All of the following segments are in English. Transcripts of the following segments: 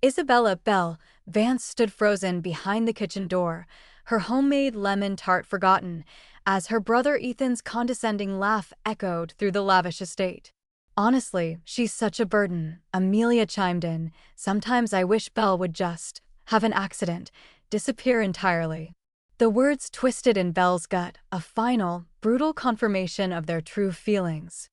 Isabella, Belle, Vance stood frozen behind the kitchen door, her homemade lemon tart forgotten, as her brother Ethan's condescending laugh echoed through the lavish estate. "Honestly, she's such a burden," Amelia chimed in. "Sometimes I wish Belle would just have an accident, disappear entirely." The words twisted in Belle's gut, a final, brutal confirmation of their true feelings.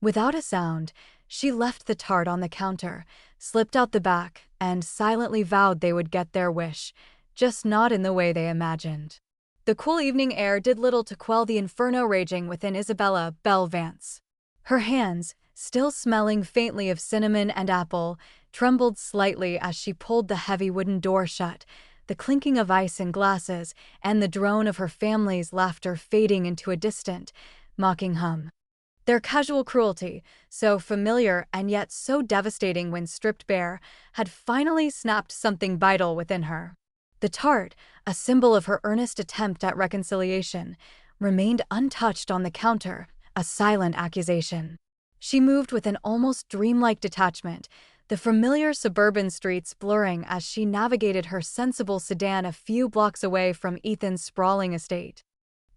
Without a sound, she left the tart on the counter, slipped out the back, and silently vowed they would get their wish, just not in the way they imagined. The cool evening air did little to quell the inferno raging within Isabella, Belle Vance. Her hands, still smelling faintly of cinnamon and apple, trembled slightly as she pulled the heavy wooden door shut, the clinking of ice in glasses and the drone of her family's laughter fading into a distant, mocking hum. Their casual cruelty, so familiar and yet so devastating when stripped bare, had finally snapped something vital within her. The tart, a symbol of her earnest attempt at reconciliation, remained untouched on the counter, a silent accusation. She moved with an almost dreamlike detachment, the familiar suburban streets blurring as she navigated her sensible sedan a few blocks away from Ethan's sprawling estate.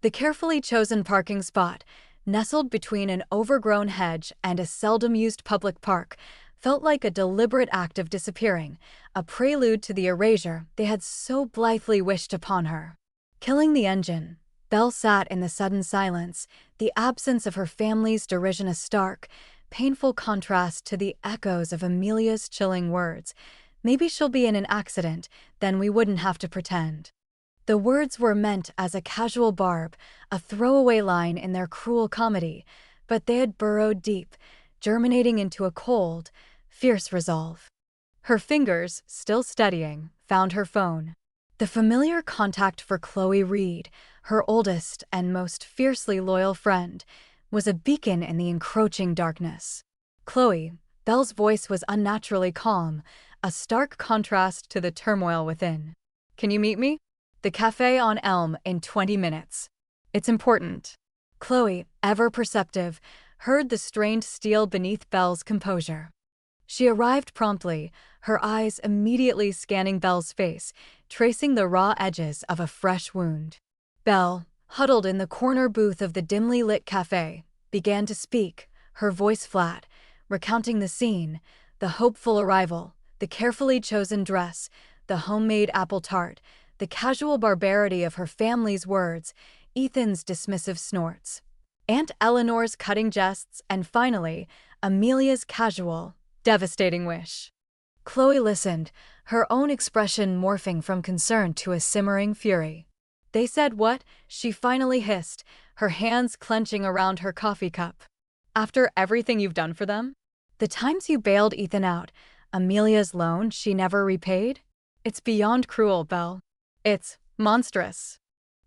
The carefully chosen parking spot, nestled between an overgrown hedge and a seldom-used public park, felt like a deliberate act of disappearing, a prelude to the erasure they had so blithely wished upon her. Killing the engine, Belle sat in the sudden silence, the absence of her family's derision a stark, painful contrast to the echoes of Amelia's chilling words. "Maybe she'll be in an accident, then we wouldn't have to pretend." The words were meant as a casual barb, a throwaway line in their cruel comedy, but they had burrowed deep, germinating into a cold, fierce resolve. Her fingers, still steadying, found her phone. The familiar contact for Chloe Reed, her oldest and most fiercely loyal friend, was a beacon in the encroaching darkness. "Chloe," Belle's voice was unnaturally calm, a stark contrast to the turmoil within. "Can you meet me? The cafe on Elm in 20 minutes. It's important." Chloe, ever perceptive, heard the strained steel beneath Belle's composure. She arrived promptly, her eyes immediately scanning Belle's face, tracing the raw edges of a fresh wound. Belle, huddled in the corner booth of the dimly lit cafe, began to speak, her voice flat, recounting the scene, the hopeful arrival, the carefully chosen dress, the homemade apple tart, the casual barbarity of her family's words, Ethan's dismissive snorts, Aunt Eleanor's cutting jests, and finally, Amelia's casual, devastating wish. Chloe listened, her own expression morphing from concern to a simmering fury. "They said what?" she finally hissed, her hands clenching around her coffee cup. "After everything you've done for them? The times you bailed Ethan out, Amelia's loan she never repaid? It's beyond cruel, Belle. It's monstrous."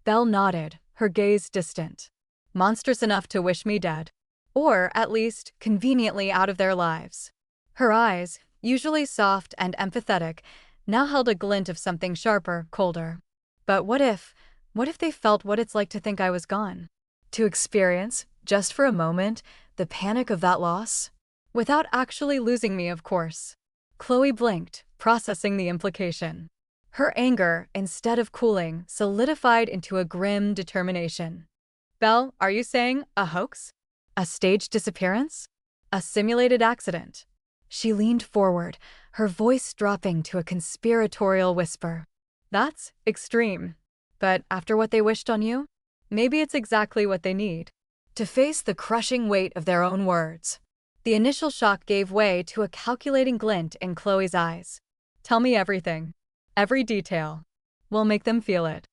Belle nodded, her gaze distant. "Monstrous enough to wish me dead. Or, at least, conveniently out of their lives." Her eyes, usually soft and empathetic, now held a glint of something sharper, colder. "But what if they felt what it's like to think I was gone? To experience, just for a moment, the panic of that loss? Without actually losing me, of course." Chloe blinked, processing the implication. Her anger, instead of cooling, solidified into a grim determination. "Belle, are you saying a hoax? A staged disappearance? A simulated accident?" She leaned forward, her voice dropping to a conspiratorial whisper. "That's extreme. But after what they wished on you, maybe it's exactly what they need. To face the crushing weight of their own words." The initial shock gave way to a calculating glint in Chloe's eyes. "Tell me everything. Every detail. We'll make them feel it."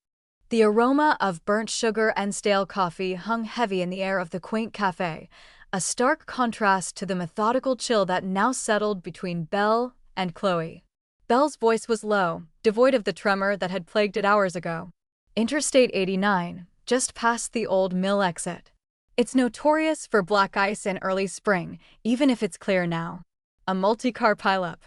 The aroma of burnt sugar and stale coffee hung heavy in the air of the quaint cafe, a stark contrast to the methodical chill that now settled between Belle and Chloe. Belle's voice was low, devoid of the tremor that had plagued it hours ago. "Interstate 89, just past the old mill exit. It's notorious for black ice in early spring, even if it's clear now. A multi-car pileup.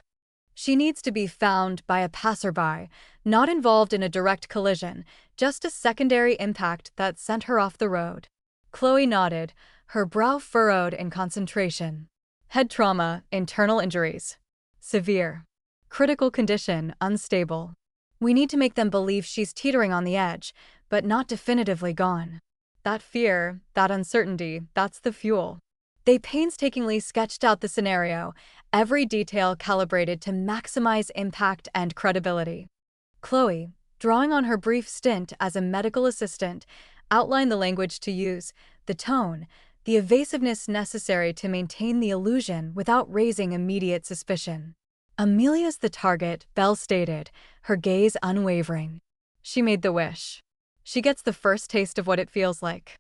She needs to be found by a passerby, not involved in a direct collision, just a secondary impact that sent her off the road." Chloe nodded, her brow furrowed in concentration. "Head trauma, internal injuries. Severe." Critical condition, unstable. We need to make them believe she's teetering on the edge, but not definitively gone. That fear, that uncertainty, that's the fuel. They painstakingly sketched out the scenario, every detail calibrated to maximize impact and credibility. Chloe, drawing on her brief stint as a medical assistant, outlined the language to use, the tone, the evasiveness necessary to maintain the illusion without raising immediate suspicion. Amelia's the target, Belle stated, her gaze unwavering. She made the wish. She gets the first taste of what it feels like.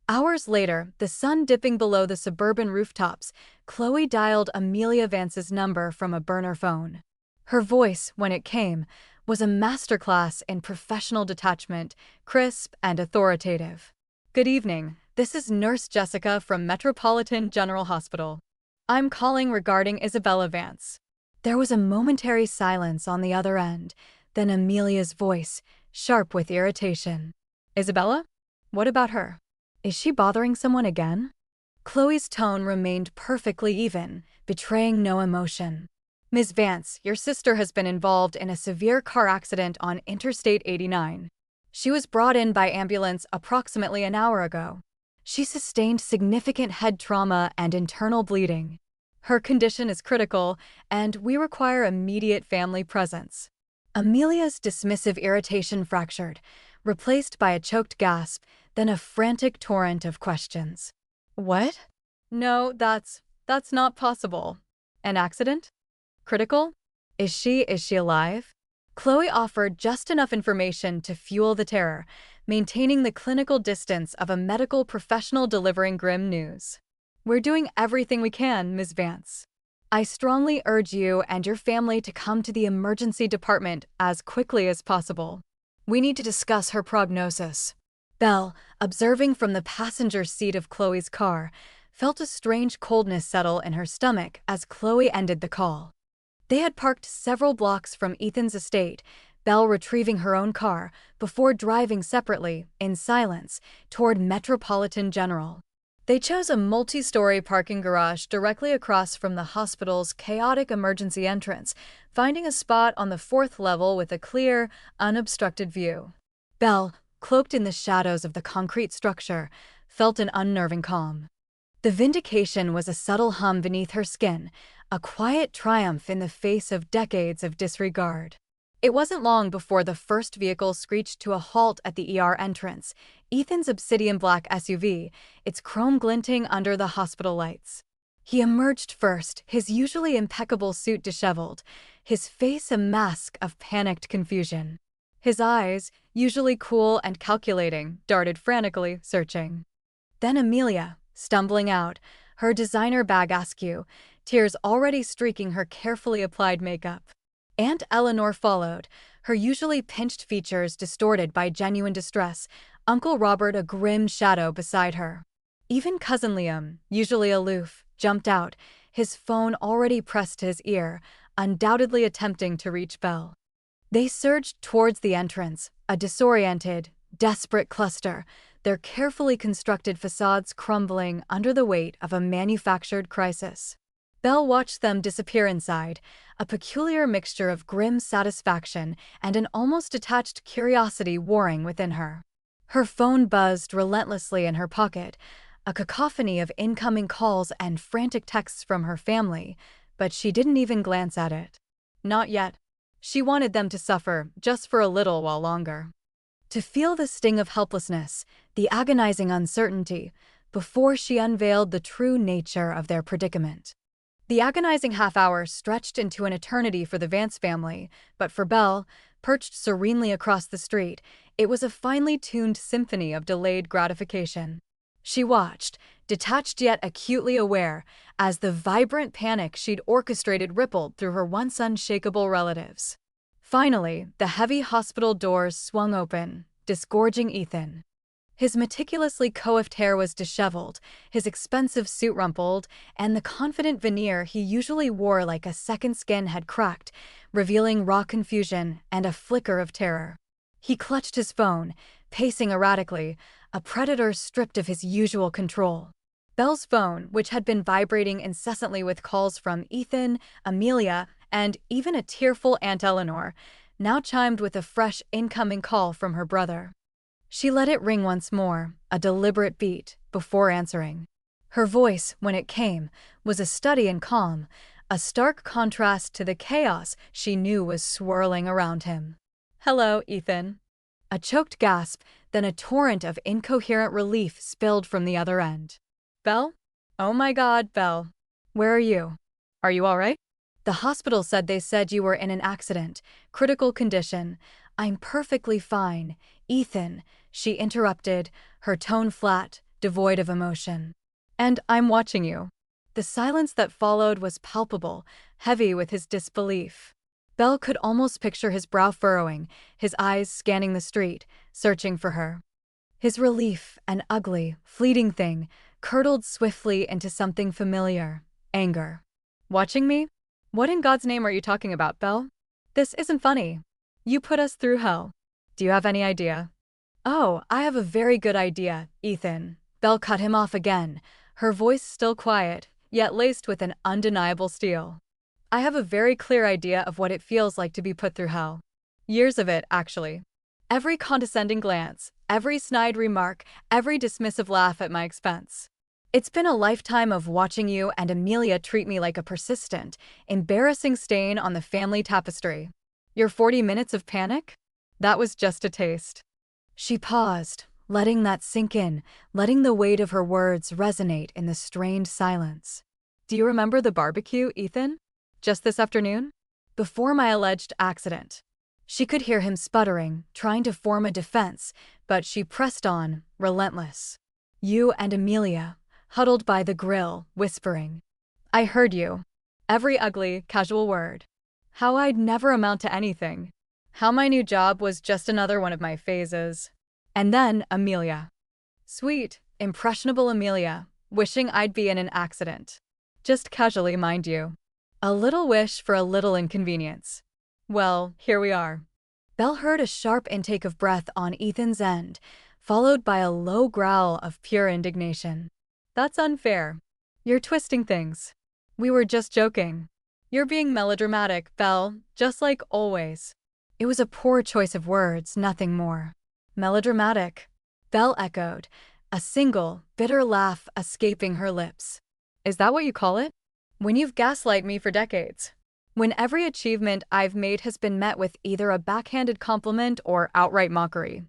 Hours later, the sun dipping below the suburban rooftops, Chloe dialed Amelia Vance's number from a burner phone. Her voice, when it came, was a masterclass in professional detachment, crisp and authoritative. "Good evening. This is Nurse Jessica from Metropolitan General Hospital. I'm calling regarding Isabella Vance." There was a momentary silence on the other end, then Amelia's voice, sharp with irritation. "Isabella? What about her? Is she bothering someone again?" Chloe's tone remained perfectly even, betraying no emotion. "Ms. Vance, your sister has been involved in a severe car accident on Interstate 89. She was brought in by ambulance approximately an hour ago. She sustained significant head trauma and internal bleeding. Her condition is critical, and we require immediate family presence." Amelia's dismissive irritation fractured, replaced by a choked gasp, then a frantic torrent of questions. "What? No, that's not possible. An accident? Critical? Is she alive?" Chloe offered just enough information to fuel the terror, maintaining the clinical distance of a medical professional delivering grim news. "We're doing everything we can, Ms. Vance. I strongly urge you and your family to come to the emergency department as quickly as possible. We need to discuss her prognosis." Belle, observing from the passenger seat of Chloe's car, felt a strange coldness settle in her stomach as Chloe ended the call. They had parked several blocks from Ethan's estate, Belle retrieving her own car before driving separately, in silence, toward Metropolitan General. They chose a multi-story parking garage directly across from the hospital's chaotic emergency entrance, finding a spot on the 4th level with a clear, unobstructed view. Belle, cloaked in the shadows of the concrete structure, felt an unnerving calm. The vindication was a subtle hum beneath her skin, a quiet triumph in the face of decades of disregard. It wasn't long before the first vehicle screeched to a halt at the ER entrance, Ethan's obsidian black SUV, its chrome glinting under the hospital lights. He emerged first, his usually impeccable suit disheveled, his face a mask of panicked confusion. His eyes, usually cool and calculating, darted frantically, searching. Then Amelia, stumbling out, her designer bag askew, tears already streaking her carefully applied makeup. Aunt Eleanor followed, her usually pinched features distorted by genuine distress, Uncle Robert a grim shadow beside her. Even Cousin Liam, usually aloof, jumped out, his phone already pressed to his ear, undoubtedly attempting to reach Belle. They surged towards the entrance, a disoriented, desperate cluster, their carefully constructed facades crumbling under the weight of a manufactured crisis. Belle watched them disappear inside, a peculiar mixture of grim satisfaction and an almost detached curiosity warring within her. Her phone buzzed relentlessly in her pocket, a cacophony of incoming calls and frantic texts from her family, but she didn't even glance at it. Not yet. She wanted them to suffer, just for a little while longer. To feel the sting of helplessness, the agonizing uncertainty, before she unveiled the true nature of their predicament. The agonizing half-hour stretched into an eternity for the Vance family, but for Belle, perched serenely across the street, it was a finely tuned symphony of delayed gratification. She watched, detached yet acutely aware, as the vibrant panic she'd orchestrated rippled through her once unshakable relatives. Finally, the heavy hospital doors swung open, disgorging Ethan. His meticulously coiffed hair was disheveled, his expensive suit rumpled, and the confident veneer he usually wore like a second skin had cracked, revealing raw confusion and a flicker of terror. He clutched his phone, pacing erratically, a predator stripped of his usual control. Belle's phone, which had been vibrating incessantly with calls from Ethan, Amelia, and even a tearful Aunt Eleanor, now chimed with a fresh incoming call from her brother. She let it ring once more, a deliberate beat, before answering. Her voice, when it came, was a study in calm, a stark contrast to the chaos she knew was swirling around him. "Hello, Ethan." A choked gasp, then a torrent of incoherent relief spilled from the other end. "Belle? Oh my God, Belle. Where are you? Are you all right?" "The hospital said you were in an accident, critical condition. I'm perfectly fine, Ethan," she interrupted, her tone flat, devoid of emotion. "And I'm watching you." The silence that followed was palpable, heavy with his disbelief. Belle could almost picture his brow furrowing, his eyes scanning the street, searching for her. His relief, an ugly, fleeting thing, curdled swiftly into something familiar: anger. "Watching me? What in God's name are you talking about, Belle? This isn't funny. You put us through hell. Do you have any idea?" "Oh, I have a very good idea, Ethan." Belle cut him off again, her voice still quiet, yet laced with an undeniable steel. "I have a very clear idea of what it feels like to be put through hell. Years of it, actually. Every condescending glance, every snide remark, every dismissive laugh at my expense. It's been a lifetime of watching you and Amelia treat me like a persistent, embarrassing stain on the family tapestry. Your 40 minutes of panic? That was just a taste." She paused, letting that sink in, letting the weight of her words resonate in the strained silence. "Do you remember the barbecue, Ethan? Just this afternoon? Before my alleged accident." She could hear him sputtering, trying to form a defense, but she pressed on, relentless. "You and Amelia, huddled by the grill, whispering. I heard you. Every ugly, casual word. How I'd never amount to anything. How my new job was just another one of my phases. And then Amelia. Sweet, impressionable Amelia, wishing I'd be in an accident. Just casually, mind you. A little wish for a little inconvenience. Well, here we are." Belle heard a sharp intake of breath on Ethan's end, followed by a low growl of pure indignation. "That's unfair. You're twisting things. We were just joking. You're being melodramatic, Belle, just like always." It was a poor choice of words, nothing more. "Melodramatic," Belle echoed, a single, bitter laugh escaping her lips. "Is that what you call it? When you've gaslighted me for decades. When every achievement I've made has been met with either a backhanded compliment or outright mockery.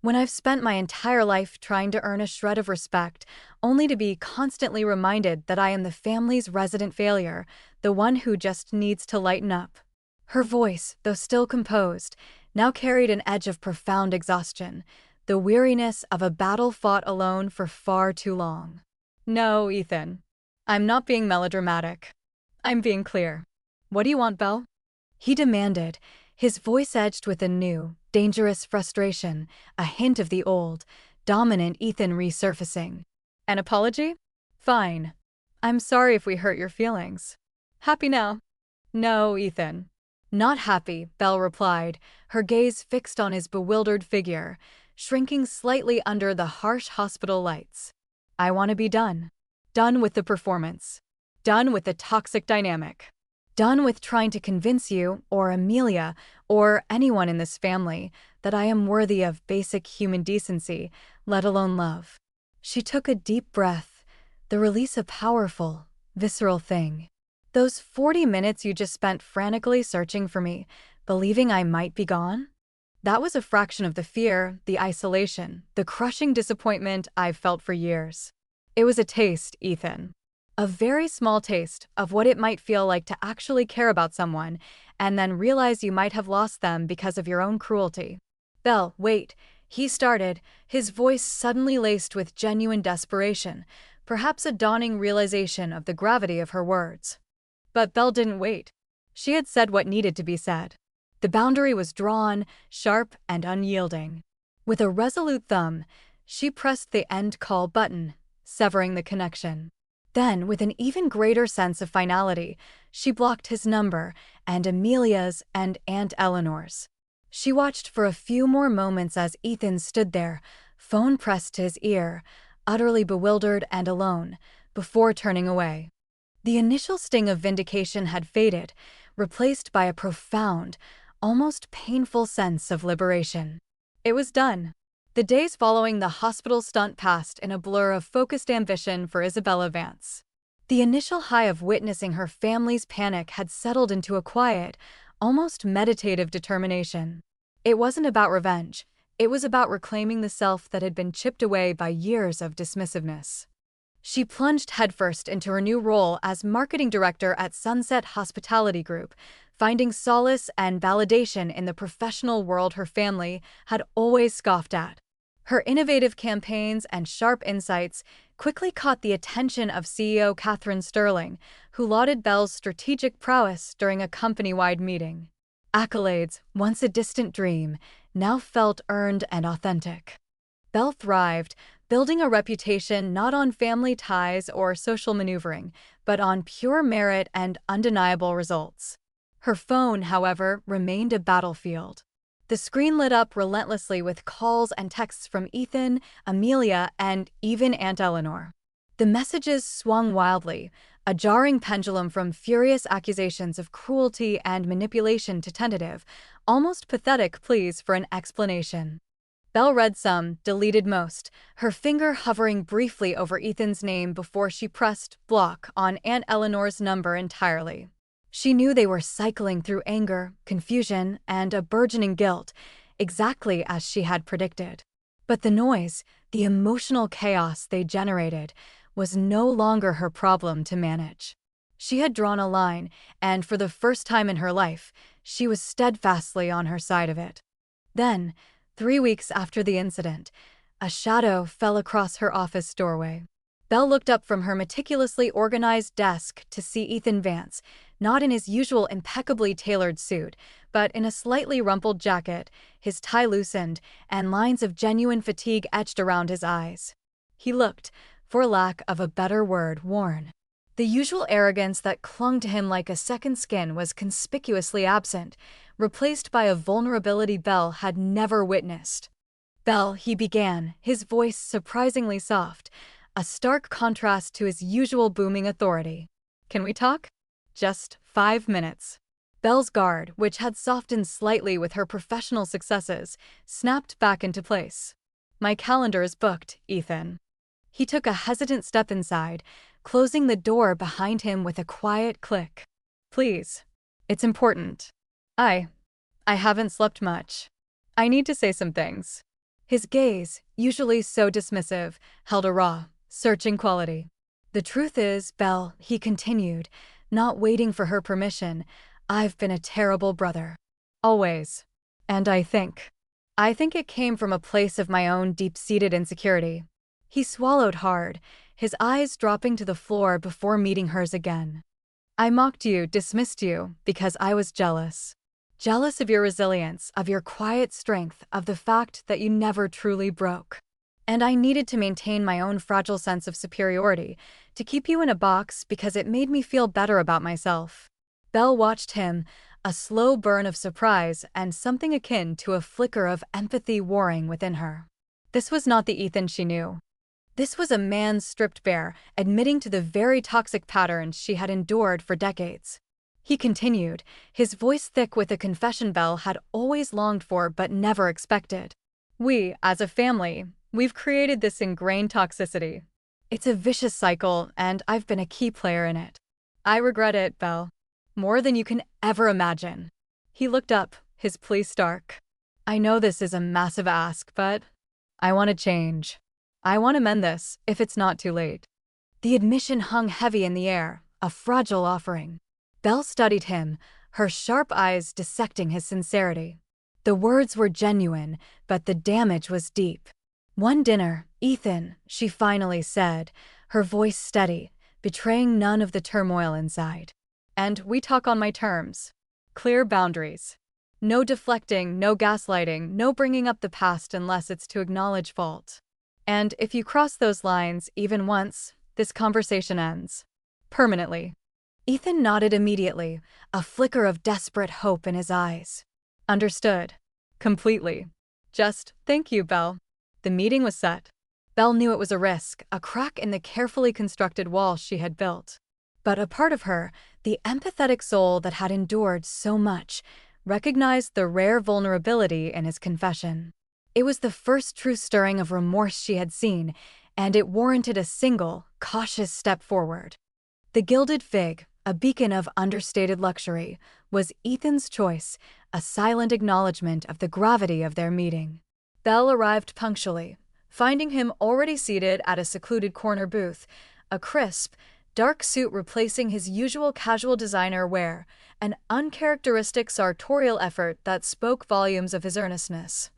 When I've spent my entire life trying to earn a shred of respect, only to be constantly reminded that I am the family's resident failure, the one who just needs to lighten up." Her voice, though still composed, now carried an edge of profound exhaustion, the weariness of a battle fought alone for far too long. "No, Ethan. I'm not being melodramatic. I'm being clear. What do you want, Belle?" He demanded, his voice edged with a new, dangerous frustration, a hint of the old, dominant Ethan resurfacing. "An apology? Fine. I'm sorry if we hurt your feelings. Happy now?" "No, Ethan." "Not happy," Belle replied, her gaze fixed on his bewildered figure, shrinking slightly under the harsh hospital lights. "I want to be done. Done with the performance. Done with the toxic dynamic. Done with trying to convince you, or Amelia, or anyone in this family, that I am worthy of basic human decency, let alone love." She took a deep breath, the release a powerful, visceral thing. "Those 40 minutes you just spent frantically searching for me, believing I might be gone? That was a fraction of the fear, the isolation, the crushing disappointment I've felt for years. It was a taste, Ethan. A very small taste of what it might feel like to actually care about someone, and then realize you might have lost them because of your own cruelty." "Belle, wait," he started, his voice suddenly laced with genuine desperation, perhaps a dawning realization of the gravity of her words. But Belle didn't wait. She had said what needed to be said. The boundary was drawn, sharp and unyielding. With a resolute thumb, she pressed the end call button, severing the connection. Then, with an even greater sense of finality, she blocked his number, and Amelia's and Aunt Eleanor's. She watched for a few more moments as Ethan stood there, phone pressed to his ear, utterly bewildered and alone, before turning away. The initial sting of vindication had faded, replaced by a profound, almost painful sense of liberation. It was done. The days following the hospital stunt passed in a blur of focused ambition for Isabella Vance. The initial high of witnessing her family's panic had settled into a quiet, almost meditative determination. It wasn't about revenge. It was about reclaiming the self that had been chipped away by years of dismissiveness. She plunged headfirst into her new role as marketing director at Sunset Hospitality Group, finding solace and validation in the professional world her family had always scoffed at. Her innovative campaigns and sharp insights quickly caught the attention of CEO Catherine Sterling, who lauded Belle's strategic prowess during a company-wide meeting. Accolades, once a distant dream, now felt earned and authentic. Belle thrived, building a reputation not on family ties or social maneuvering, but on pure merit and undeniable results. Her phone, however, remained a battlefield. The screen lit up relentlessly with calls and texts from Ethan, Amelia, and even Aunt Eleanor. The messages swung wildly, a jarring pendulum from furious accusations of cruelty and manipulation to tentative, almost pathetic pleas for an explanation. Belle read some, deleted most, her finger hovering briefly over Ethan's name before she pressed block on Aunt Eleanor's number entirely. She knew they were cycling through anger, confusion, and a burgeoning guilt, exactly as she had predicted. But the noise, the emotional chaos they generated, was no longer her problem to manage. She had drawn a line, and for the first time in her life, she was steadfastly on her side of it. Then, 3 weeks after the incident, a shadow fell across her office doorway. Belle looked up from her meticulously organized desk to see Ethan Vance, not in his usual impeccably tailored suit, but in a slightly rumpled jacket, his tie loosened, and lines of genuine fatigue etched around his eyes. He looked, for lack of a better word, worn. The usual arrogance that clung to him like a second skin was conspicuously absent, replaced by a vulnerability Belle had never witnessed. "Belle," he began, his voice surprisingly soft, a stark contrast to his usual booming authority. "Can we talk? Just 5 minutes." Belle's guard, which had softened slightly with her professional successes, snapped back into place. "My calendar is booked, Ethan." He took a hesitant step inside, closing the door behind him with a quiet click. "Please. It's important. I haven't slept much. I need to say some things." His gaze, usually so dismissive, held a raw, searching quality. "The truth is, Belle," he continued, not waiting for her permission, "I've been a terrible brother. Always. And I think it came from a place of my own deep-seated insecurity." He swallowed hard, his eyes dropping to the floor before meeting hers again. "I mocked you, dismissed you, because I was jealous. Jealous of your resilience, of your quiet strength, of the fact that you never truly broke. And I needed to maintain my own fragile sense of superiority, to keep you in a box because it made me feel better about myself." Belle watched him, a slow burn of surprise and something akin to a flicker of empathy warring within her. This was not the Ethan she knew. This was a man stripped bare, admitting to the very toxic patterns she had endured for decades. He continued, his voice thick with a confession Belle had always longed for but never expected. "We, as a family, we've created this ingrained toxicity. It's a vicious cycle, and I've been a key player in it. I regret it, Belle. More than you can ever imagine." He looked up, his plea stark. "I know this is a massive ask, but I want to change. I want to mend this, if it's not too late." The admission hung heavy in the air, a fragile offering. Belle studied him, her sharp eyes dissecting his sincerity. The words were genuine, but the damage was deep. "One dinner, Ethan," she finally said, her voice steady, betraying none of the turmoil inside. "And we talk on my terms. Clear boundaries. No deflecting, no gaslighting, no bringing up the past unless it's to acknowledge fault. And if you cross those lines even once, this conversation ends. Permanently." Ethan nodded immediately, a flicker of desperate hope in his eyes. "Understood. Completely. Just, thank you, Belle." The meeting was set. Belle knew it was a risk, a crack in the carefully constructed wall she had built. But a part of her, The empathetic soul that had endured so much recognized the rare vulnerability in his confession. It was the first true stirring of remorse she had seen, and it warranted a single, cautious step forward. The gilded fig, a beacon of understated luxury, was Ethan's choice, a silent acknowledgement of the gravity of their meeting. Belle arrived punctually, finding him already seated at a secluded corner booth, a crisp, dark suit replacing his usual casual designer wear, an uncharacteristic sartorial effort that spoke volumes of his earnestness.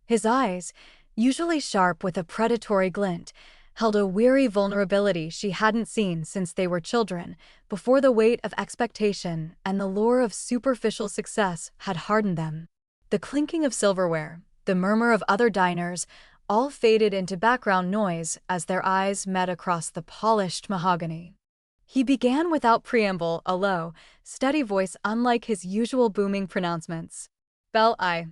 His eyes, usually sharp with a predatory glint, held a weary vulnerability she hadn't seen since they were children, before the weight of expectation and the lure of superficial success had hardened them. The clinking of silverware, the murmur of other diners, all faded into background noise as their eyes met across the polished mahogany. He began without preamble, a low, steady voice unlike his usual booming pronouncements. "Belle, I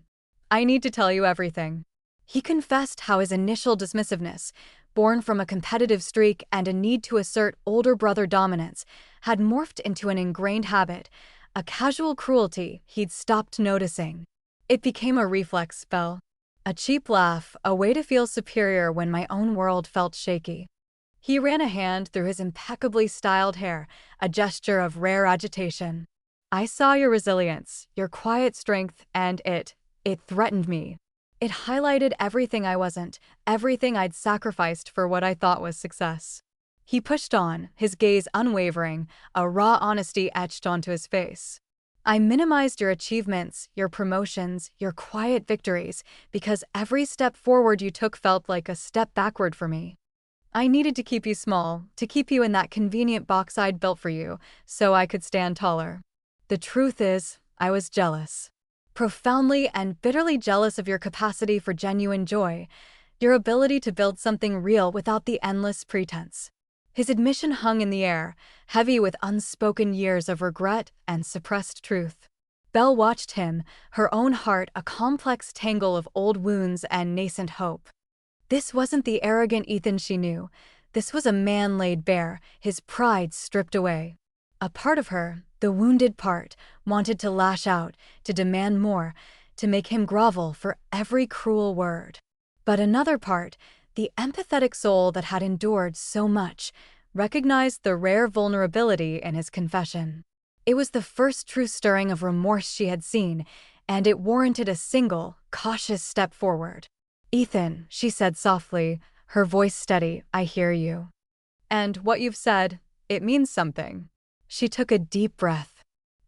need to tell you everything." He confessed how his initial dismissiveness, born from a competitive streak and a need to assert older brother dominance, had morphed into an ingrained habit, a casual cruelty he'd stopped noticing. "It became a reflex, Belle. A cheap laugh, a way to feel superior when my own world felt shaky." He ran a hand through his impeccably styled hair, a gesture of rare agitation. "I saw your resilience, your quiet strength, and it threatened me. It highlighted everything I wasn't, everything I'd sacrificed for what I thought was success." He pushed on, his gaze unwavering, a raw honesty etched onto his face. "I minimized your achievements, your promotions, your quiet victories, because every step forward you took felt like a step backward for me. I needed to keep you small, to keep you in that convenient box I'd built for you, so I could stand taller. The truth is, I was jealous. Profoundly and bitterly jealous of your capacity for genuine joy, your ability to build something real without the endless pretense." His admission hung in the air, heavy with unspoken years of regret and suppressed truth. Belle watched him, her own heart a complex tangle of old wounds and nascent hope. This wasn't the arrogant Ethan she knew. This was a man laid bare, his pride stripped away. A part of her, the wounded part, wanted to lash out, to demand more, to make him grovel for every cruel word. But another part, the empathetic soul that had endured so much, recognized the rare vulnerability in his confession. It was the first true stirring of remorse she had seen, and it warranted a single, cautious step forward. "Ethan," she said softly, her voice steady, "I hear you. And what you've said, it means something." She took a deep breath.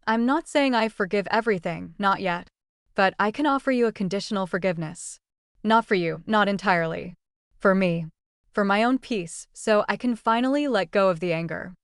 "I'm not saying I forgive everything, not yet. But I can offer you a conditional forgiveness. Not for you, not entirely. For me. For my own peace, so I can finally let go of the anger."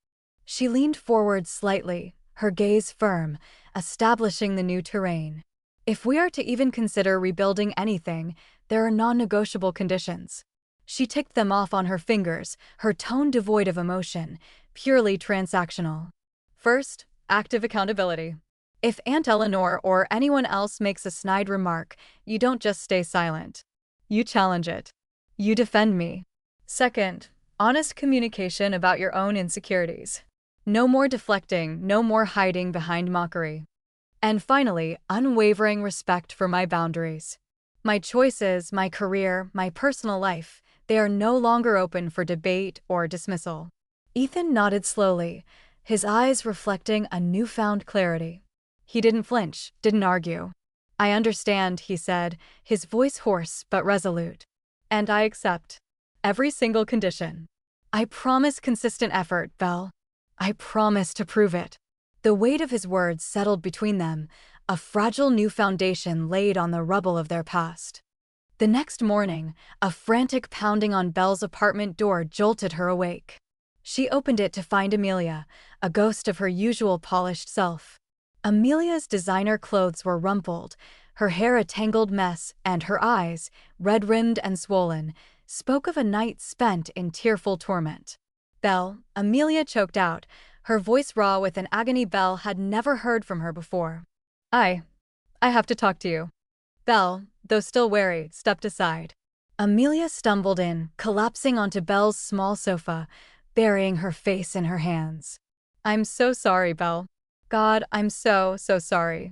She leaned forward slightly, her gaze firm, establishing the new terrain. "If we are to even consider rebuilding anything, there are non-negotiable conditions." She ticked them off on her fingers, her tone devoid of emotion, purely transactional. "First, active accountability. If Aunt Eleanor or anyone else makes a snide remark, you don't just stay silent. You challenge it. You defend me. Second, honest communication about your own insecurities. No more deflecting, no more hiding behind mockery. And finally, unwavering respect for my boundaries. My choices, my career, my personal life, they are no longer open for debate or dismissal." Ethan nodded slowly, his eyes reflecting a newfound clarity. He didn't flinch, didn't argue. "I understand," he said, his voice hoarse but resolute. "And I accept. Every single condition. I promise consistent effort, Belle. I promise to prove it." The weight of his words settled between them, a fragile new foundation laid on the rubble of their past. The next morning, a frantic pounding on Belle's apartment door jolted her awake. She opened it to find Amelia, a ghost of her usual polished self. Amelia's designer clothes were rumpled, her hair a tangled mess, and her eyes, red-rimmed and swollen, spoke of a night spent in tearful torment. "Belle," Amelia choked out, her voice raw with an agony Belle had never heard from her before. I have to talk to you." Belle, though still wary, stepped aside. Amelia stumbled in, collapsing onto Belle's small sofa, burying her face in her hands. "I'm so sorry, Belle. God, I'm so sorry.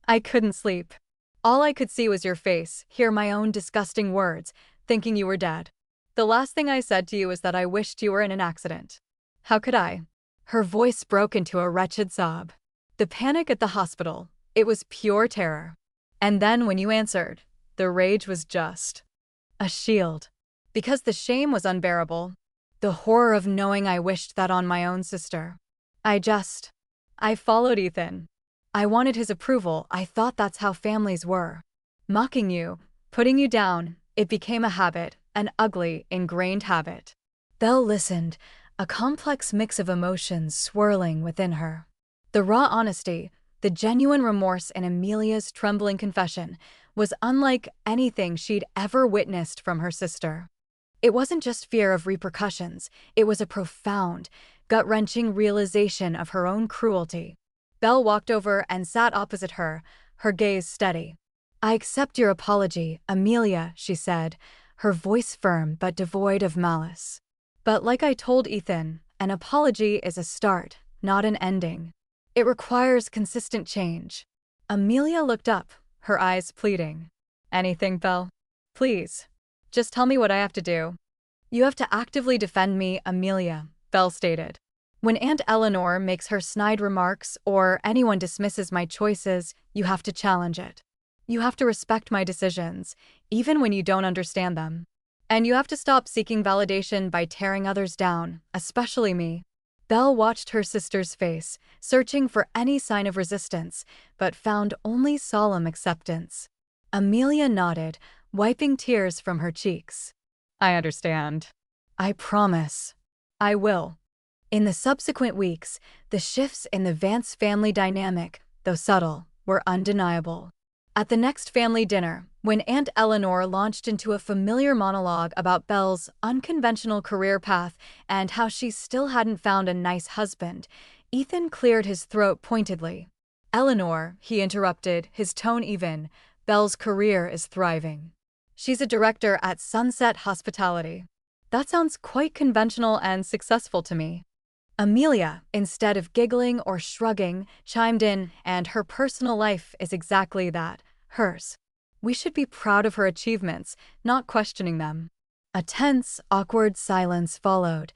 I couldn't sleep. All I could see was your face, hear my own disgusting words, thinking you were dead. The last thing I said to you was that I wished you were in an accident. How could I?" Her voice broke into a wretched sob. The panic at the hospital, it was pure terror. And then when you answered, the rage was just a shield. Because the shame was unbearable. The horror of knowing I wished that on my own sister. I followed Ethan. I wanted his approval. I thought that's how families were. Mocking you, putting you down, it became a habit, an ugly, ingrained habit. Belle listened, a complex mix of emotions swirling within her. The raw honesty, the genuine remorse in Amelia's trembling confession, was unlike anything she'd ever witnessed from her sister. It wasn't just fear of repercussions, it was a profound, gut-wrenching realization of her own cruelty. Belle walked over and sat opposite her, her gaze steady. "I accept your apology, Amelia," she said, her voice firm but devoid of malice. "But like I told Ethan, an apology is a start, not an ending. It requires consistent change." Amelia looked up, her eyes pleading. "Anything, Belle? Please. Just tell me what I have to do." "You have to actively defend me, Amelia," Belle stated. "When Aunt Eleanor makes her snide remarks or anyone dismisses my choices, you have to challenge it. You have to respect my decisions, even when you don't understand them. And you have to stop seeking validation by tearing others down, especially me." Belle watched her sister's face, searching for any sign of resistance, but found only solemn acceptance. Amelia nodded, wiping tears from her cheeks. "I understand. I promise. I will." In the subsequent weeks, the shifts in the Vance family dynamic, though subtle, were undeniable. At the next family dinner, when Aunt Eleanor launched into a familiar monologue about Belle's unconventional career path and how she still hadn't found a nice husband, Ethan cleared his throat pointedly. "Eleanor," he interrupted, his tone even, "Belle's career is thriving. She's a director at Sunset Hospitality. That sounds quite conventional and successful to me." Amelia, instead of giggling or shrugging, chimed in, "And her personal life is exactly that, hers. We should be proud of her achievements, not questioning them." A tense, awkward silence followed,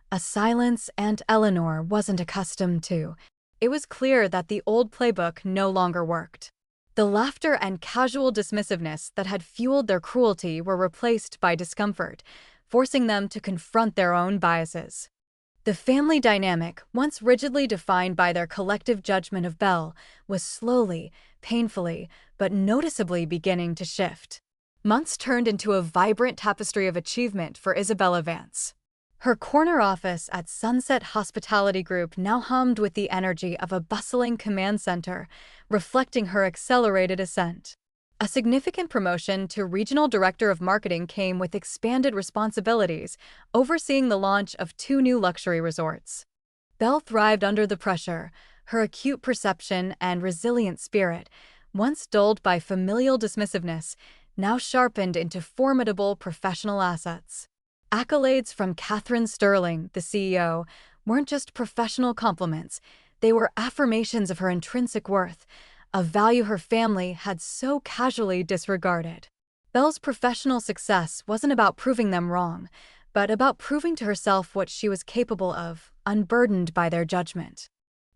a silence Aunt Eleanor wasn't accustomed to. It was clear that the old playbook no longer worked. The laughter and casual dismissiveness that had fueled their cruelty were replaced by discomfort, forcing them to confront their own biases. The family dynamic, once rigidly defined by their collective judgment of Belle, was slowly, painfully, but noticeably beginning to shift. Months turned into a vibrant tapestry of achievement for Isabella Vance. Her corner office at Sunset Hospitality Group now hummed with the energy of a bustling command center, reflecting her accelerated ascent. A significant promotion to Regional Director of Marketing came with expanded responsibilities, overseeing the launch of 2 new luxury resorts. Belle thrived under the pressure, her acute perception and resilient spirit, once dulled by familial dismissiveness, now sharpened into formidable professional assets. Accolades from Catherine Sterling, the CEO, weren't just professional compliments, they were affirmations of her intrinsic worth, a value her family had so casually disregarded. Belle's professional success wasn't about proving them wrong, but about proving to herself what she was capable of, unburdened by their judgment.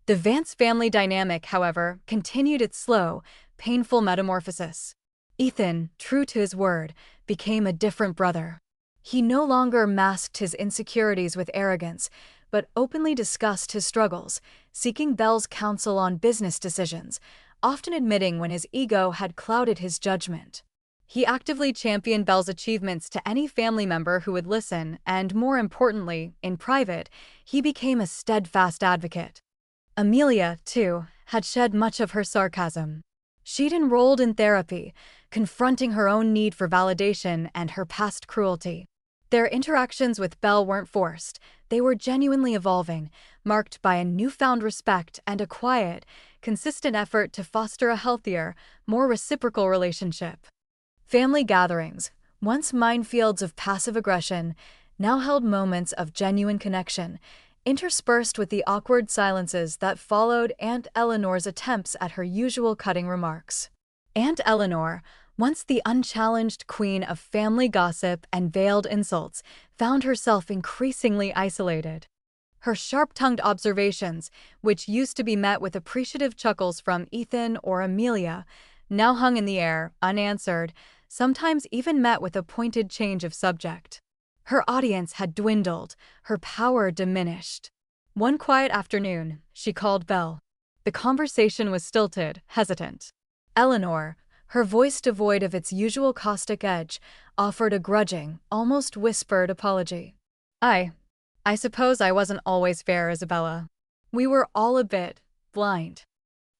The Vance family dynamic, however, continued its slow, painful metamorphosis. Ethan, true to his word, became a different brother. He no longer masked his insecurities with arrogance, but openly discussed his struggles, seeking Belle's counsel on business decisions, often admitting when his ego had clouded his judgment. He actively championed Belle's achievements to any family member who would listen, and more importantly, in private, he became a steadfast advocate. Amelia, too, had shed much of her sarcasm. She'd enrolled in therapy, confronting her own need for validation and her past cruelty. Their interactions with Belle weren't forced, they were genuinely evolving, marked by a newfound respect and a quiet, consistent effort to foster a healthier, more reciprocal relationship. Family gatherings, once minefields of passive aggression, now held moments of genuine connection, interspersed with the awkward silences that followed Aunt Eleanor's attempts at her usual cutting remarks. Aunt Eleanor, once the unchallenged queen of family gossip and veiled insults, found herself increasingly isolated. Her sharp-tongued observations, which used to be met with appreciative chuckles from Ethan or Amelia, now hung in the air, unanswered, sometimes even met with a pointed change of subject. Her audience had dwindled, her power diminished. One quiet afternoon, she called Belle. The conversation was stilted, hesitant. Eleanor, her voice devoid of its usual caustic edge, offered a grudging, almost whispered apology. I suppose I wasn't always fair, Isabella. We were all a bit blind.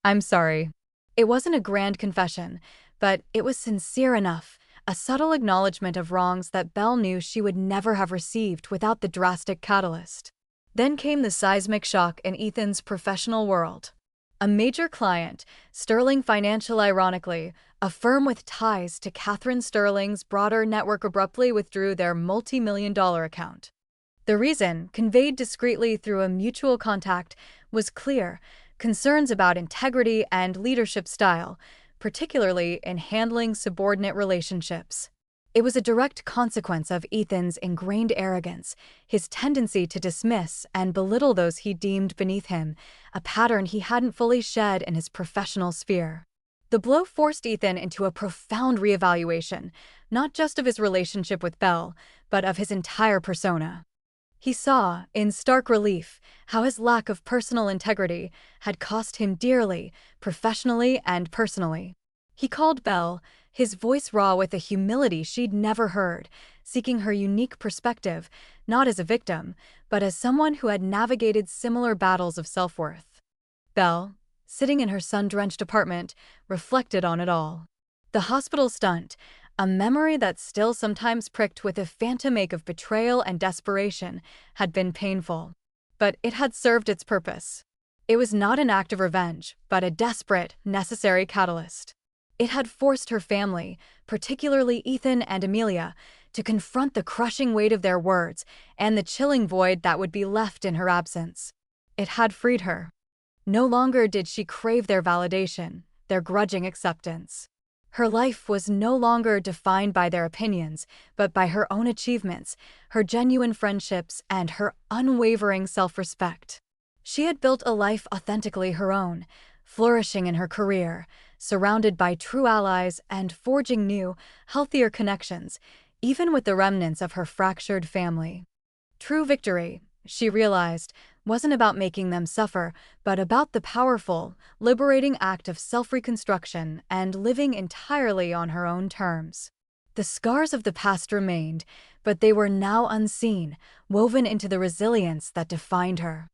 I'm sorry. It wasn't a grand confession, but it was sincere enough, a subtle acknowledgement of wrongs that Belle knew she would never have received without the drastic catalyst. Then came the seismic shock in Ethan's professional world. A major client, Sterling Financial ironically, a firm with ties to Catherine Sterling's broader network abruptly withdrew their multi-million-dollar account. The reason, conveyed discreetly through a mutual contact, was clear: concerns about integrity and leadership style, particularly in handling subordinate relationships. It was a direct consequence of Ethan's ingrained arrogance, his tendency to dismiss and belittle those he deemed beneath him, a pattern he hadn't fully shed in his professional sphere. The blow forced Ethan into a profound reevaluation, not just of his relationship with Belle, but of his entire persona. He saw, in stark relief, how his lack of personal integrity had cost him dearly, professionally and personally. He called Belle, his voice raw with a humility she'd never heard, seeking her unique perspective, not as a victim, but as someone who had navigated similar battles of self-worth. Belle, sitting in her sun-drenched apartment, reflected on it all. The hospital stunt, a memory that still sometimes pricked with a phantom ache of betrayal and desperation, had been painful. But it had served its purpose. It was not an act of revenge, but a desperate, necessary catalyst. It had forced her family, particularly Ethan and Amelia, to confront the crushing weight of their words and the chilling void that would be left in her absence. It had freed her. No longer did she crave their validation, their grudging acceptance. Her life was no longer defined by their opinions, but by her own achievements, her genuine friendships, and her unwavering self-respect. She had built a life authentically her own, flourishing in her career, surrounded by true allies and forging new, healthier connections, even with the remnants of her fractured family. True victory, she realized, wasn't about making them suffer, but about the powerful, liberating act of self-reconstruction and living entirely on her own terms. The scars of the past remained, but they were now unseen, woven into the resilience that defined her.